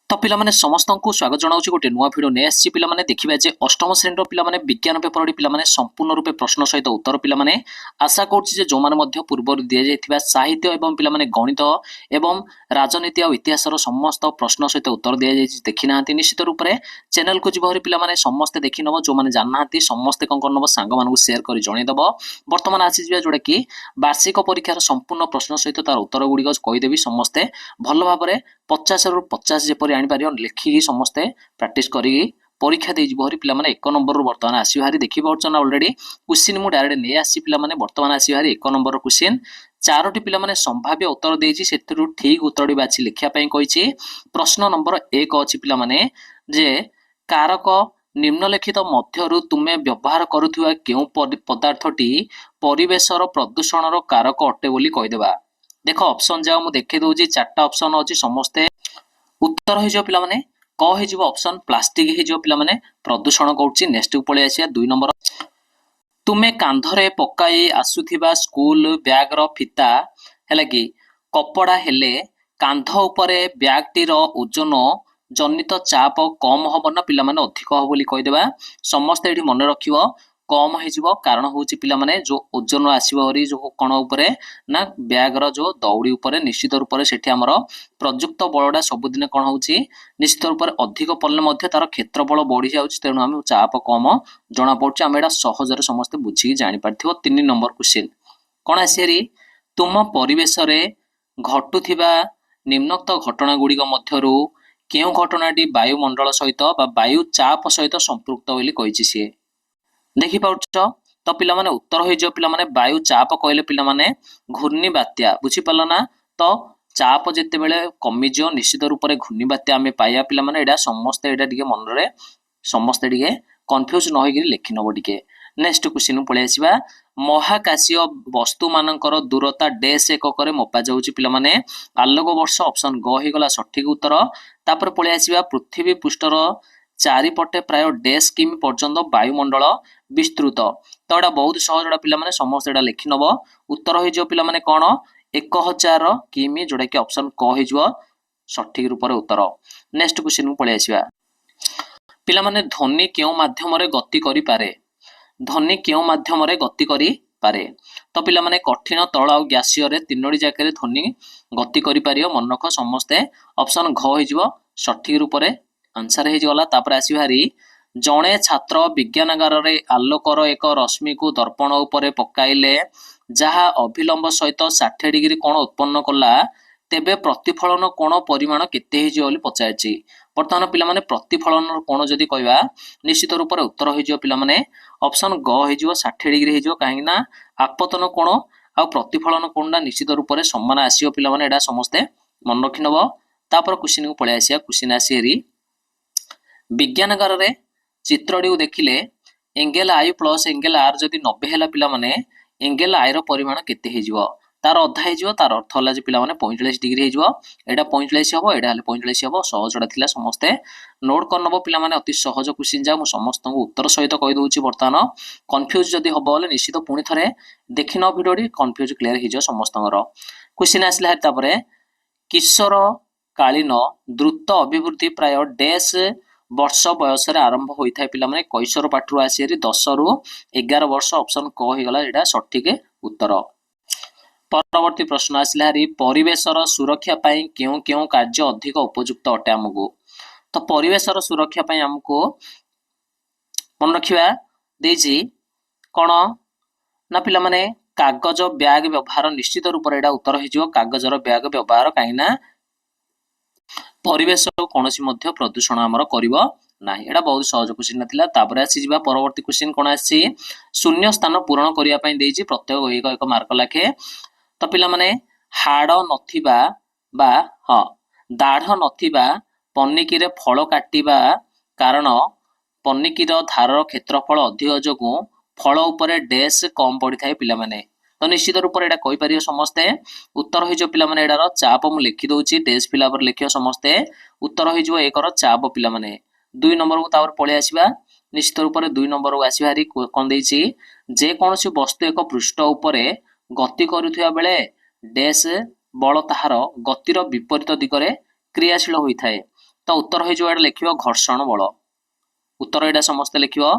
तो पिलामाने समस्त को स्वागत जनाऊँ गोटे नुआ भिड नहीं आसी पिलामाने देखिबा जे अष्टम श्रेणी पिलामाने विज्ञान पेपर पिलामाने संपूर्ण रूपे प्रश्न सहित उत्तर पिलामाने आशा करुच्ची जे जो माने पूर्व दि जाइथिबा साहित्य एवं पिलामाने गणित एवं राजनीति और इतिहास समस्त प्रश्न सहित उत्तर दि जाइछि देखि नाहांती निश्चित रूप से चैनल को जीव पिलामाने समस्ते देखि नब जो माने जान नाहांती समस्ते कौन करनब सांग मानकु शेयर करि जणैदब वर्तमान आसी जिबा जोडा कि वार्षिक परीक्षार संपूर्ण प्रश्न सहित तार उत्तर गुड़िक कहीदेवी समस्ते भल भाव 50 रु 50 जेपरि आनिपार लिखिकी समस्ते प्राक्ट कर परीक्षा दे पे एक नंबर बर्तमान आसी भारी देखी पार्छन अलरेडी क्वेश्चन मु डायरेक्ट नहीं आसी पे बर्तमान आसी भारी एक नंबर क्वेश्चन चारोटी पिलामाने संभाव्य उत्तर देछि सेथिरु ठीक उत्तर बाछि लिखिया पई कहिछि। प्रश्न नंबर 1 अछि पिलामाने जे कारक निम्नलिखित मध्यरु तुमे व्यवहार करुथुवा केउ पदार्थटी परिवेशर प्रदूषणर कारक अटे बोली कहिदेबा। देख ऑप्शन जाओ मु देखि दउछि चारटा ऑप्शन अछि समस्ते उत्तर हो पिला माने क हो ऑप्शन प्लास्टिक हो पिला माने प्रदूषण करूछि। नेक्स्ट को पळे आसिया 2 नंबर तुमे कांधरे पकाई आसुथिबा स्कूल बैग रो फिता हैला कि कपड़ा हेले कांध उपरे बैग टी रो ओजन जनित चाप कम हबो ना पिला माने अधिक हो बोली कहि देबा। समस्त एठी मन रखिबो कम हो कारण हूँ पिला माने जो ओजन आसरी जो कण उपरे ना बैग रो जो दौड़ी उपरे निश्चित रूप से आमर प्रयुक्त बलटा सबुदिन कौन हो निश्चित रूप से अधिक पड़े तार क्षेत्रफल बढ़ी जाऊँगी तेणु आम चाप कम जना पड़े आम एटा सहजरे समस्ते बुझी जापर। 3 नंबर क्वेश्चन कौन आसी तुम परिवेश घटुथिबा निम्नोक्त घटना गुड़िक मध्यरु केउ घटनाटी वायुमंडल सहित वायु चाप सहित संपृक्त बोली कहिछि सी देखि पाउछ। तो पिला माने उत्तर हो जो पिला माने वायु चाप कहले पिला माने घूर्णी बात्या बुझी पाल ना। तो चाप जेते बेले कमी जो निश्चित रूप से घूर्णी बात्या आमे पाया पिला माने एडा समस्त एडा टिके मन रे समस्त टिके कंफ्यूज न होई लिखि नबो टिके। नेक्स्ट क्वेश्चन पळे आसीबा महाकाशीय वस्तु मानकर दूरता डैश एकक रे मपा जाउची पिला माने आलोक वर्ष ऑप्शन ग हे गला सठिक उत्तर। तापर पळे आसीबा पृथ्वी पृष्ठर चारिपटे प्राय डैश किमी पर्यंत वायुमंडल विस्तृत। तो एटा बहुत सहज पिला माने समस्त एटा लिखि नबो उत्तर हो जो पिला माने कोन 1000 किमी जोडा कि ऑप्शन क हे जो सठिक रूप रे उत्तर। नेक्स्ट क्वेश्चन पळे आसीबा पिला माने ध्वनि केउ माध्यम रे गति करि पारे ध्वनि केउ माध्यम रे गति करि पारे। तो पिला माने कठिन तळ आ गैसीय रे तीनोडी जाके ध्वनि गति करि पारियो मन रख समस्ते ऑप्शन घ हे जो सठिक रूप रे आंसर हे गला। तापर आसी भारी जणे छात्र विज्ञानगार रे आलोकर एक रश्मि को दर्पण उपरे पकाइले जहा अभिलंब सहित 60 डिग्री कोण उत्पन्न कला तेबे प्रतिफलन कोण परिमाण केते हे बोली पचारछि। वर्तमान पिला माने प्रतिफलन कोण जदि कहबा निश्चित रूप से उत्तर हो जो पिला माने ऑप्शन ग हे जो 60 डिग्री हे जो काहे ना आपतन कोण आ प्रतिफलन कोणडा निश्चित रूप से समान आसीयो पिला माने एडा समस्ते मन रखि नबो। तापर क्वेश्चन को पळे आसिया क्वेश्चन आसी हेरी विज्ञानगार रे चित्रटी देखिले angle I plus angle R जदि 90 है पिला माने एंगल आई रो परिमाण केते हे जिवो तार अधा हे जिवो तार अर्थ होला जे पिला माने 45 डिग्री हे जिवो एडा 45 हबो एडा हले 45 हबो सहजडा थिला समस्ते नोट करनबो पिला माने अति सहज क्वेश्चन जा मु समस्त को उत्तर सहित कहि दोछि। वर्तमान कंफ्यूज जदि हबो बोले निश्चित पुनी थरे देखिनो भिडियोडी कंफ्यूज क्लियर हे जो समस्तंगर क्वेश्चन आसला तापरे किशोर कालीन द्रुत अभिवृद्धि प्राय डैश वर्ष बयस आरंभ होता है पिला माने कैशोर पाठरू आसी 10 रु 11 वर्ष ऑप्शन क हो गला एटा सठिक उत्तर। परवर्ती प्रश्न आसला परिवेशर सुरक्षा पई केउ केउ कार्य अधिक उपयुक्त अटे हमकु। तो परिवेशर सुरक्षा पई हमकु मन रखिबा देजी कोन ना पिला माने कागज बैग व्यवहार निश्चित रूप से एटा उत्तर हो जो कागजर बैग व्यवहार काईना परिवेश कौन सी प्रदूषण आमर करिवो नाही एटा बहुत सहज क्वेश्चन नथिला। तापर आसी जिबा परवर्ती क्वेश्चन कोन आसी शून्य स्थान पूरण करिया पई देछि प्रत्येक एक एक मार्क लाखे। तो पिला माने हाड़ नथिबा बा ह दाढ़ नथिबा पन्निकी रे फल काटिबा कारण पन्निकीर धारर क्षेत्रफल अधिक जोगु फल उपरे डैश कम पड़ी थाए पिला माने। तो निश्चित रूप से एटा कहि परियो समस्ते उत्तर हो जो पिला माने एडार चाप मु लिखि दोछि डैश पिला पर लिखियो समस्ते उत्तर हो जो एकर चाप पिला माने। 2 नंबर को तापर पळे आसीबा निश्चित रूप से 2 नंबर को आसी हारी कोन देछि जे कोनसी वस्तु एक पृष्ठ उपरे गति करूथिया बेले डैश बल ताहार गतिर विपरीत दिगरे क्रियाशील होई थाए तो उत्तर हो जो लिखिबो घर्षण बल। उत्तर एटा समस्त लिखिबो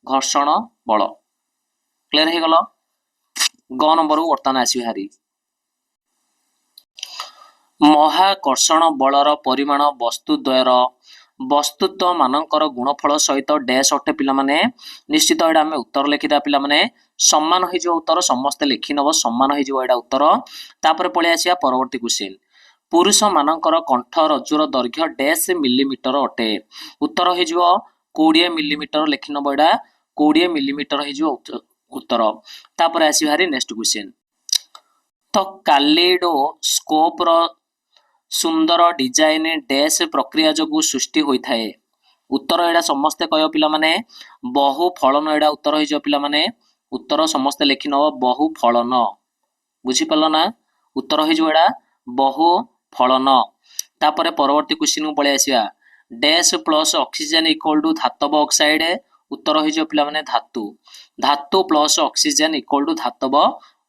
घर्षण बल। क्लियर हे गलो। ग नंबर को वर्तमान आसी हारी महाकर्षण बलर परिमाण वस्तुद्वयर वस्तुत्व मानकर गुणफल सहित डैश अटे पिला माने निश्चित एटा आमे उत्तर लिखिदा पिला माने सम्मान होई जो उत्तर समस्त लिखि नबो सम्मान होई जो एटा उत्तर। तापर पळे आसिया परवर्ती क्वेश्चन पुरुष मानकर कंठ रज्जुर दैर्घ्य डैश मिलीमीटर अटे। उत्तर होई जो 20 मिलीमीटर लिखि नबो एटा 20 मिलीमीटर होई जो उत्तर। तापर आसी हारी नेक्स्ट क्वेश्चन तो कालेडोस्कोप रो सुंदर डिजाइन डैश प्रक्रिया जो सृष्टि होता है। उत्तर एडा समस्ते कह पिला माने बहु फलन एडा उत्तर हो पिला माने उत्तर समस्ते लिखि नब बहु फलन। बुझी पाल ना उत्तर हो एडा बहु फलन। तापर परवर्ती क्वेश्चन को पळे आसिया dash plus oxygen equal to धातव ऑक्साइड। उत्तर हो पिला माने धातु धातु प्लस ऑक्सीजन इक्वल टू धातव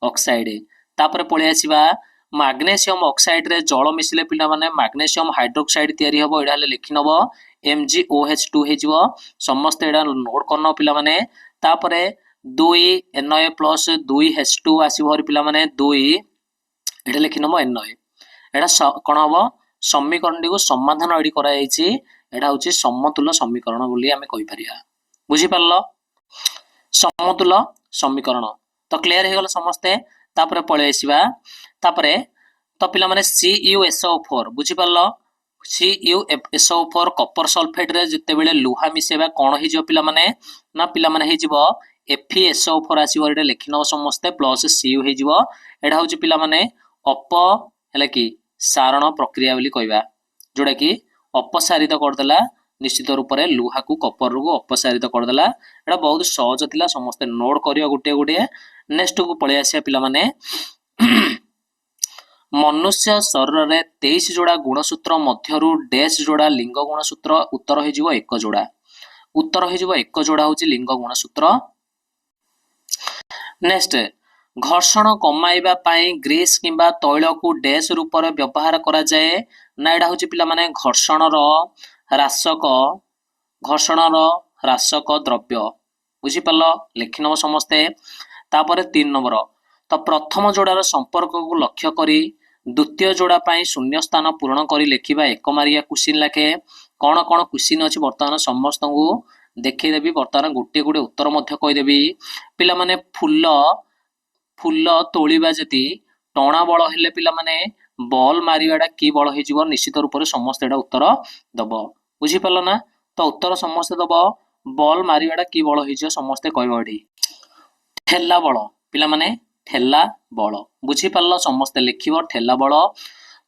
ऑक्साइड। तापर पळे आसिबा मैग्नेशियम ऑक्साइड रे जल मिसिले पिला माने मैग्नेशियम हाइड्रोक्साइड तयारी हबो एडा लिखि नबो MgOH2 हे जिवो समस्त एडा नोट करनो पिला माने। तापरे 2 Na प्लस 2 H2 आसी भर पिला माने 2 एडा लिखि नबो Na एडा कोन हबो समीकरण को समाधान एडी करा जायछि एडा होछि समतुल्य समीकरण बोली आमे कहि परिया। बुझी पारलो समतुल्य समीकरण तो क्लियर हे गला समस्ते। तापरे पळे आसीबा तापरे तो पिला माने CuSO4 बुझी पारलो CuSO4 कॉपर सल्फेट रे जते बेले लुहा मिसेबा कोन हि जो पिला माने ना पिला माने हि जिवो FeSO4 आसीबो एडा लिखिनो समस्ते प्लस Cu हि जिवो एडा होछि पिला माने हेला कि सारण प्रक्रिया बोली कहबा जोडा कि अपसारित कर देला निश्चित रूप रे लुहा को कॉपर को अपसारित कर देला। एडा बहुत सहज थिला समस्ते नोट करियो गुटे गुटे। नेक्स्ट को पळे आसिया पिला माने मनुष्य शरीर रे 23 जोड़ा गुणसूत्र मध्यरु डैश जोड़ा लिंग गुणसूत्र। उत्तर हो जिवो एक जोड़ा। उत्तर हो जिवो एक जोड़ा होची लिंग गुणसूत्र। नेक्स्ट घर्षण कमाइबा पाई ग्रीस किंबा तैल को डैश रूप रे व्यवहार करा जाए ना एडा होची पिला माने घर्षण रो राशक द्रव्य। बुझी पालो लिखि नबो समस्ते। तापर 3 नंबर तो प्रथम जोड़ार संपर्क को लक्ष्य करी द्वितीय जोड़ा पाई शून्य स्थान पूरण करी लिखिबा एक मारिया क्वेश्चन लाखे कौन कौन क्वेश्चन अछि वर्तमान समस्त को देखै देबी। वर्तमान गोटे गोटे उत्तर मध्य कहि देबी। पिला माने फुल तोलिबा जति टणा बळ हेले पिला माने बॉल मारिवाडा की बळ हे जीव निश्चित रूप से समस्त एटा उत्तर दबो। बुझी पालो ना तो उत्तर समस्त दबो बॉल मारिवाडा की बळ हे जीव समस्त कहबो एठी ठेला बळ पिला माने ठेला बल। बुझी पारल समस्ते लिखिबो ठेला बल।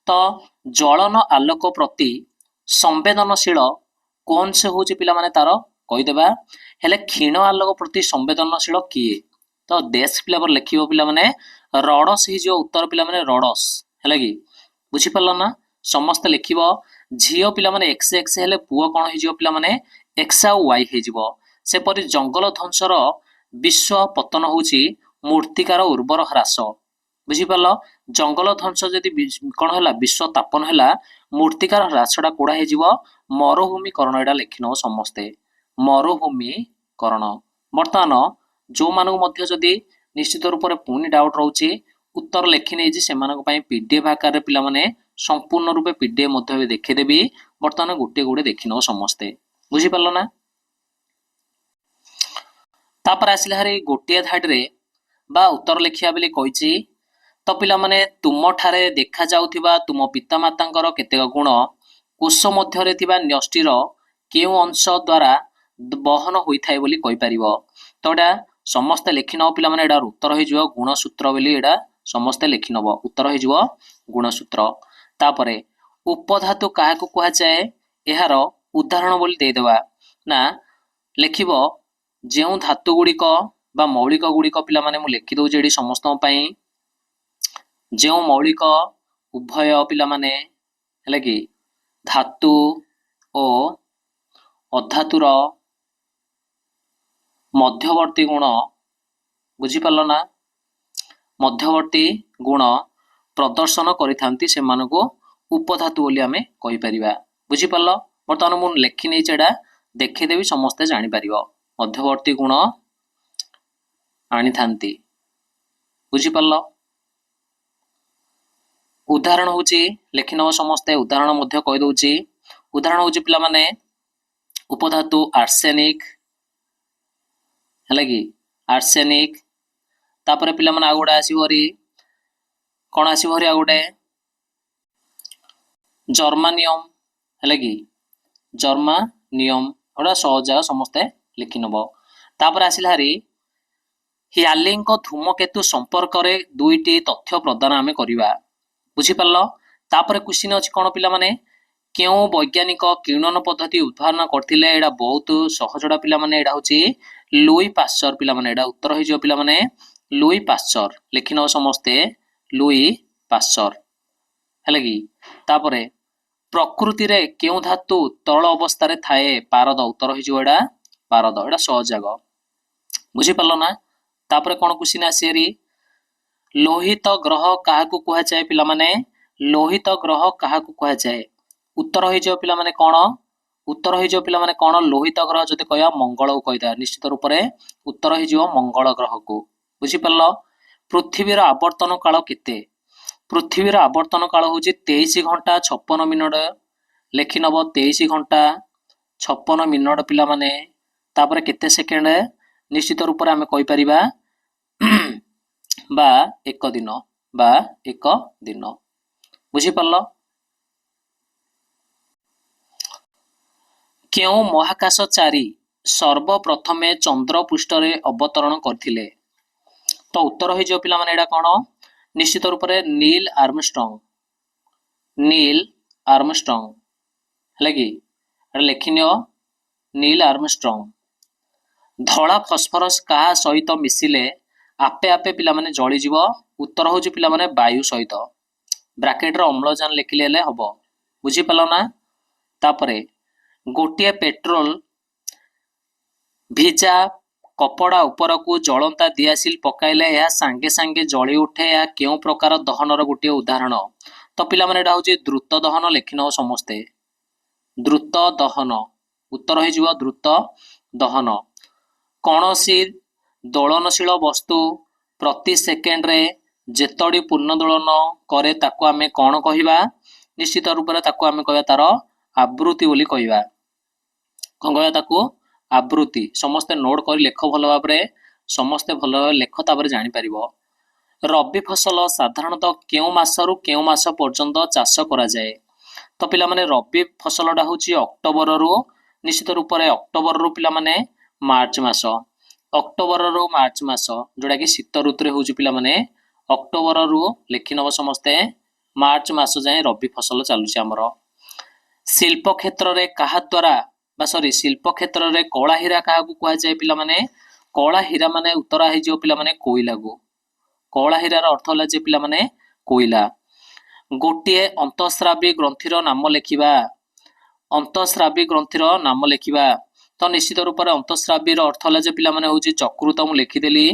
तो जलन आलोक प्रति संवेदनशील कौन से होची पिला माने तार कहि देबा हेले क्षीण आलोक प्रति संवेदनशील किए तो देश पिला पर लिखिबो पिला माने रडस हि जो उत्तर पिला माने रडस हेला कि बुझी पारल ना समस्त लिखिबो झियो पिला माने x हेले पुओ कोन हि जो पिला माने x आ y हे जिवो। से परि जंगल ध्वंसर विश्व पतन होची मूर्तिकार उर्वर ह्रास। बुझी पारल जंगल ध्वंस जदि कोन हला विश्व तापन हला मूर्तिकार ह्रासडा कोडा हे जिवो मरुभूमिकरण एडा लिखिनो समस्ते मरुभूमिकरण। वर्तमान जो मानक मध्य जदि निश्चित रूप से पुनी डाउट रहउची उत्तर लिखि नै जे सेमानक पई पीडीएफ आकार रे पिला माने संपूर्ण रूपे पीडीएफ मध्य देखि देबी। वर्तमान गोटे गोटे देखिनो समस्ते बुझी पारल ना। तापर आसिला हरे गोटे धाड रे बा उत्तर लिखिया बेली कहिची तो पिला माने तुम ठारे देखा जाउथिबा तुम पिता मातांकर केतेक गुण कोष मध्य रे थिबा न्यष्टिर केउ अंश द्वारा बहन होइथाय बोली कहि परिबो। तो एटा समस्त लिखि न पिला माने एडा उत्तर होई जिवो गुणसूत्र बोली एडा समस्त लिखि नबो उत्तर होई जिवो गुणसूत्र। तापरे उपधातु काहाकु कुहा जाय एहार उदाहरण बोली दे देबा ना लिखिबो जेउ धातु गुड़िक बा मौलिक गुड़िक पिला माने मु लिखि दउ जेडी समस्त पई जेउ मौलिक उभय पिला माने हेले कि धातु ओ अधातुर मध्यवर्ती गुण बुझी पारल ना मध्यवर्ती गुण प्रदर्शन करिथांती से मानको उपधातु बोली आमे कहि परिबा। बुझी पारल बर्तमान मु लिखि नहीं एटा देखिदेवी समस्ते जानी परिबो मध्यवर्ती गुण आनी थांती बुझी पारलो उदाहरण होची लिखि नव समस्ते उदाहरण मध्य कहि दउची उदाहरण होची पिला माने उपधातु आर्सेनिक हला कि आर्सेनिक तापर पिला माने आगोडा आसीबरी कोन आसीबरी आगोडे जर्मानियम हला कि जर्मानियम ओडा सहज समस्ते लिखि नबो तापर आसिला हरी ह्यालिंग धूमकेतु संपर्क रे दुईटी तथ्य प्रदान आमे करिवा बुझी पारलो तापर क्वेश्चन अछि कोन पिला माने केउ वैज्ञानिक किरणन पद्धति उद्भावन करथिले एडा बहुत सहजडा पिला माने एडा होची लुई पास्चर पिला माने एडा उत्तर होई जो पिला माने लुई पास्चर लिखिनो समस्ते लुई पास्चर हला कि तापरे प्रकृति रे केउ धातु तरल अवस्था रे थाए पारद उत्तर होई जो एडा पारद एडा सहज जाग बुझी पारलो ना तापरे कोन क्वेश्चन आसीरी लोहित ग्रह काहाकू कुहा जाए पिला माने लोहित ग्रह काहाकू कुहा जाए उत्तर होई जो पिला माने कोन उत्तर होई जो पिला माने कोन लोहित ग्रह जदि कहया मंगल को कहिदा निश्चित रूप रे उत्तर होई जो मंगल ग्रह को बुझी पारलो पृथ्वीर आवर्तन काल केते पृथ्वीर आवर्तन काल होची 23 घंटा 56 मिनिट लेखि नबो 23 घंटा 56 मिनिट पिला माने तापर केते सेकेंड निश्चित रूप रे हमें कहि परिबा बा एक दिन बुझी पारलो केउ महाकाशचारी सर्वप्रथमे चंद्र पृष्ठ रे अवतरण करथिले तो उत्तर होई जो पिला माने एडा कोन निश्चित रूप रे नील आर्मस्ट्रांग हलाकि लेखिनियो नील आर्मस्ट्रांग धला फॉस्फोरस का सहित मिसिले आपे आपे पिला माने जळी जीव उत्तर होची पिला माने वायु सहित ब्रैकेट रे अम्लजान लिखिले हबो बुझी पालो ना तापरे गोटिए पेट्रोल भिजा कपड़ा ऊपर को जलंता दियासिल पकाइले या सांगे सांगे जळी उठे या केउ प्रकार दहनर गोटिए उदाहरण तो पिला माने एडा होची द्रुत दहन लिखिनो समस्ते द्रुत दहन उत्तर होई जीव द्रुत दहन कोनोसी दोलनशील वस्तु प्रति सेकेंड रे जेतडी पूर्ण दोलन करे ताको आमे कोन कहिबा निश्चित रूप रे ताको आमे कहया तार आवृत्ति बोली कहिबा कोन कहया ताको आवृत्ति समस्त नोट करी लेख भलो भाबरे समस्त भलो लेख तापर जानि परिबो रबी फसल साधारणतः केउ मासरु केउ मास पर्यंत चाष करा जाए तो पिला माने रबी फसलडा होची अक्टोबर रु निश्चित रूप रे अक्टोबर रु पिला माने मार्च मास अक्टोबर रु मार्च मास जोड़ा कि शीत ऋतु रे होची पिला माने अक्टोबर रु लिखि नब समस्ते मार्च मास जाए रबी फसल चालुची हमर शिल्प क्षेत्र रे कहा द्वारा बा सॉरी शिल्प क्षेत्र रे कला हीरा काहा को कुहा जाए पिला माने कला हीरा माने उत्तर आइ जो पिला माने कोइला को कला हीरा रो अर्थ होला जे पिला माने कोइला गोटिए अंतःस्रावी ग्रंथिर नाम लेखिबा अंतःस्रावी ग्रंथिर नाम लेखिबा तो निश्चित रूप से अंतःस्रावी अर्थ है जे पिला माने होची चक्रुत मु लिखिदेली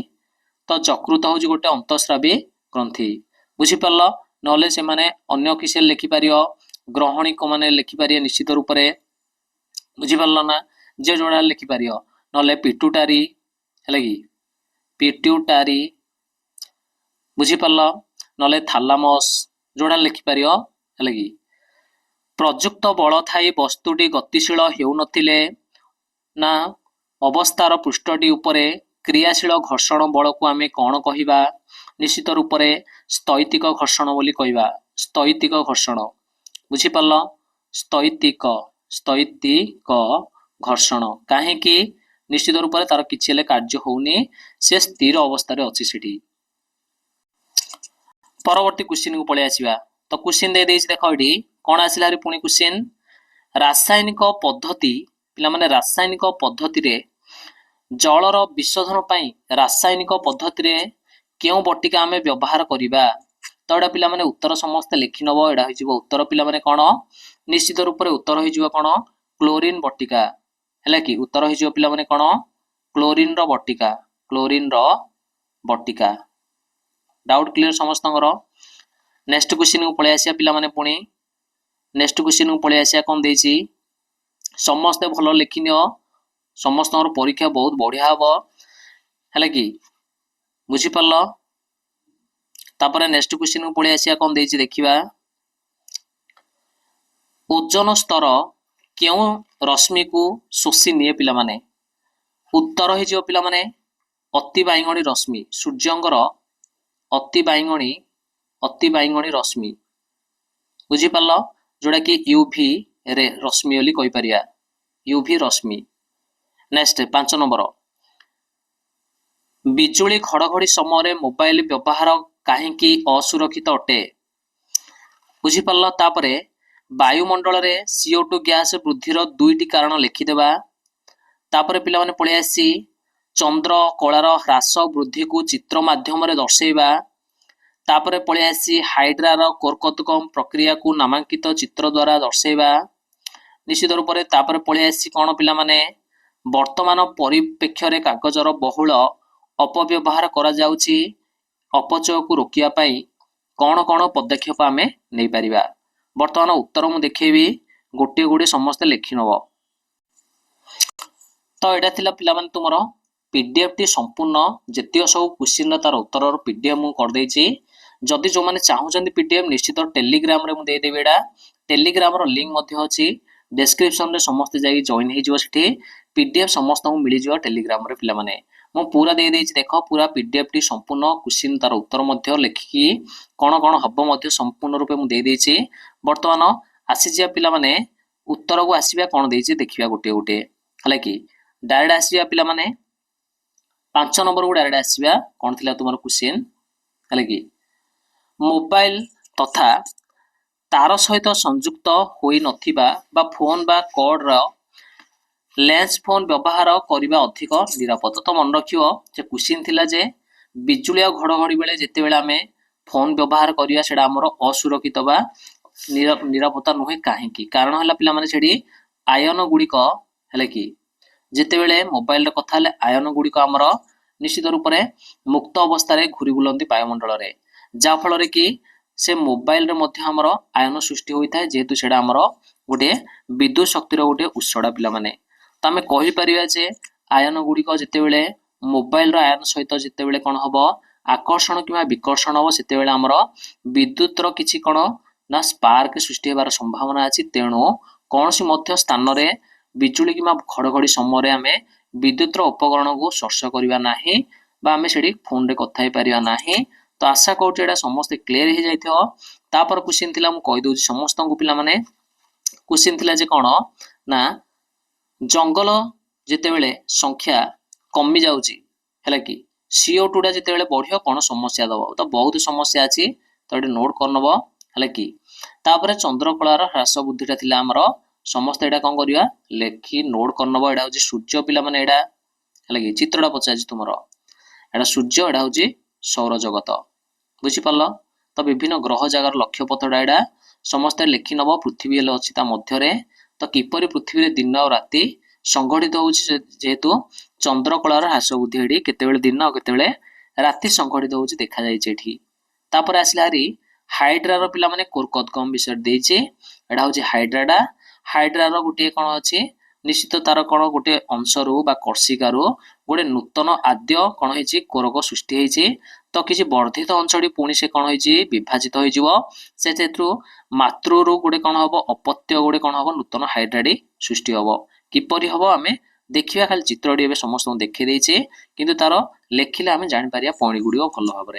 तो चक्रुत होची गोटे अंतःस्रावी ग्रंथि बुझी पारलो नले से माने अन्य किसे लिखि पारियो ग्रहणी को माने लिखि पारियो निश्चित रूप से बुझी पारलो ना जे जोड़ा लिखि पारियो नले पिट्यूटारी हैला कि पिट्यूटारी बुझी पारलो नले थालामस जोड़ा लिखि पारियो हैला कि प्रयुक्त बल थाई वस्तुटी गतिशील हेउ नथिले ना अवस्थार पृष्ठटी उपरे क्रियाशील घर्षण बल को आमे कौन कहिबा निश्चित रूप से स्थैतिक घर्षण बोली कहिबा स्थैतिक घर्षण बुझी पारलो स्थैतिक स्थैतिक घर्षण काहे कि निश्चित रूप से तार किछि कार्य होउनी से स्थिर अवस्था रे अछि सेठी परवर्ती क्वेश्चन को पळे आसीबा तो क्वेश्चन दे देछि देखो एठी कोन आसिला रे पुनी क्वेश्चन रासायनिक पद्धति पिला माने रासायनिक पद्धति रे जलर विशोधन पाई रासायनिक पद्धति रे केउ बटिका आमे व्यवहार करिबा तो एडा पिला माने उत्तर समस्त लिखि नबो एडा होई जिवो उत्तर पिला माने कोन निश्चित रूप रे उत्तर होई जिवो कोन क्लोरीन बटिका हैला कि उत्तर होई जिवो पिला माने कोन क्लोरीन रो बटिका डाउट क्लियर समस्तंगर नेक्स्ट क्वेश्चन को पळे आसिया पिला माने पुनी नेक्स्ट क्वेश्चन को पळे आसिया कोन देछि समस्ते भल लिखिनियो समस्त परीक्षा बहुत बढ़िया हम है कि बुझीपार। तापर नेक्स्ट क्वेश्चन को पढ़ी आसिया कौन देछि देखिबा। ओजन स्तर क्यों रश्मि को शोषी निये पिला माने। उत्तर हो पिला माने अति बाइगणी रश्मि सूर्यंकर अति बाइगणी रश्मि बुझीपार जोड़ा कि यूवी रे रश्मि बोली कहि परिया यूवी रश्मि। नेक्स्ट 5 नंबर बिजुली घड़घड़ी समय मोबाइल व्यवहार कहीं असुरक्षित अटे बुझीपार। तापरे वायुमंडल रे CO2 गैस वृद्धिर 2टी कारण लिखिदेबा। तापरे पिला माने पळि आसी चंद्र कलार ह्रास वृद्धि को चित्र माध्यम रे दर्शेबा। तापरे पळि आसी हाइड्रार कोरकतकम प्रक्रिया को नामांकित चित्र द्वारा दर्शेबा निश्चित रूप से। तापरे पळि आसी कोन पिला माने वर्तमान परिप्रेक्ष्य रे कागजर बहुल अपव्यवहार करा जाउची अपचय को रोकिया पाई कौन कौन पदक्षेप आमे नहीं परिबा। वर्तमान उत्तर मु देखैबी गोटे गोटे समस्त लिखि नब। तो एटा थिला पिला माने तुमरो पीडीएफ टी संपूर्ण जेतियो सब क्वेश्चन तार उत्तर पीडीएफ मु कर देछि। जदि जो माने चाहुचंदी पीडीएफ निश्चित टेलीग्राम रे मु दे देबी। एटा टेलीग्राम रो लिंक मध्ये अछि डिस्क्रिप्शन रे समस्त जाई जॉइन हे जिवो सेठी पीडीएफ समस्त को मिली जिवो टेलीग्राम रे पिला माने मु पूरा दे देछि। देखो पूरा पीडीएफ टी संपूर्ण क्वेश्चन तार उत्तर मध्ये लिखि कोन कोन हबो मध्ये संपूर्ण रूपे मु दे देछि। वर्तमान आसी जिया पिला माने उत्तर को आसीबा कोन देछि देखिबा गोटे गोटे हला कि डायरेक्ट आसीबा पिला माने 5 नंबर को डायरेक्ट आसीबा कोन थिला तुमर क्वेश्चन हला कि मोबाइल तथा तार सहित संयुक्त होई नथिबा बा फोन बा कॉर्ड रो लेंस फोन व्यवहार करने अधिक निरापद। तो मन रखियो जे क्वेश्चन थिला जे बिजुली घड़घड़ी बेले जेते बेले आमे फोन व्यवहार करिया सेडा हमर असुरक्षित बा निरापत्ता नुहे काहेकि कारण हला पिला माने सेडी आयन गुड़िक हले कि जेते बेले मोबाइल रे कथा हले आयन गुड़िक हमर निश्चित रूप रे मुक्त अवस्था रे घुरी बुलंती वायुमंडल रे जा फल रे कि से मोबाइल रे मध्य हमर आयन सृष्टि होई थाए जेहेतु सेडा हमर गोटे विद्युत शक्ति रो गोटे उत्सडा पिला माने। तो आम कहीपर जे आयन गुड़िक जितेबले मोबाइल आयन सहित जितेबले कौन हम आकर्षण कि विकर्षण हम से आमर विद्युत किसी कौन ना स्पार्क सृष्टि होबार संभावना अच्छी। तेणु कौन सी स्थान में बिजुली कि घड़घड़ी समय आम विद्युत उपकरण को स्पर्श करवा ना आम से फोन रे कथा पारिबा नाही। तो आशा करुँ समस्ते क्लीयर हो जापर। क्वेश्चन थिला कहीदे समस्त पिला माने क्वेश्चन थिला जे कौन ना जंगल जितेबले संख्या कमी जाउची है कि CO2 टा जितेबले बढ़ियो कौन समस्या दब। तो बहुत समस्या अच्छी तो ये नोट कर नब है कि तापर चंद्रकलार ह्रास बुद्धिटा थिला हमर समस्त एटा कौन करवा लेखि नोट कर नब। एटा होची सूर्य पिला माने एटा है कि चित्रटा पचाछि तुमरो एटा सूर्य एटा होची सौर जगत बुझी पारल। तो विभिन्न ग्रह जगार लक्ष्य पथटा एटा समस्त लिखि नब पृथ्वी हेले अछि ता मध्य रे। तो किपरि पृथ्वी रे दिन और राति संघटित होउछि जेहेतु चंद्रकलार ह्रास बुद्धि केतेबेले दिन और केतेबेले राति संघटित होउछि देखा जाइछि एठी। तापर आसिला हरी हाइड्रार पिला माने कोरकतकम विषय देइछि एटा होछि हाइड्राडा हाइड्रार गोटे कोन अछि निश्चित तार कोन गोटे अंशरू बा कर्षिकारु गोटे नूतन आद्य कोन होइछि कोरक सृष्टि होइछि। तो किसी वर्धित अंशटी पुणी से कौन होइछि विभाजित हो सेथु मातृरू गोटे कौन हम अपत्य गोटे कौन हम नूतन हाइड्राडी सृष्टि हम किपरि हम आम देखा खाली चित्रटी समस्त देखी किंतु तार लेखिले आम जापर पॉइंट गुड़िक भल भाव।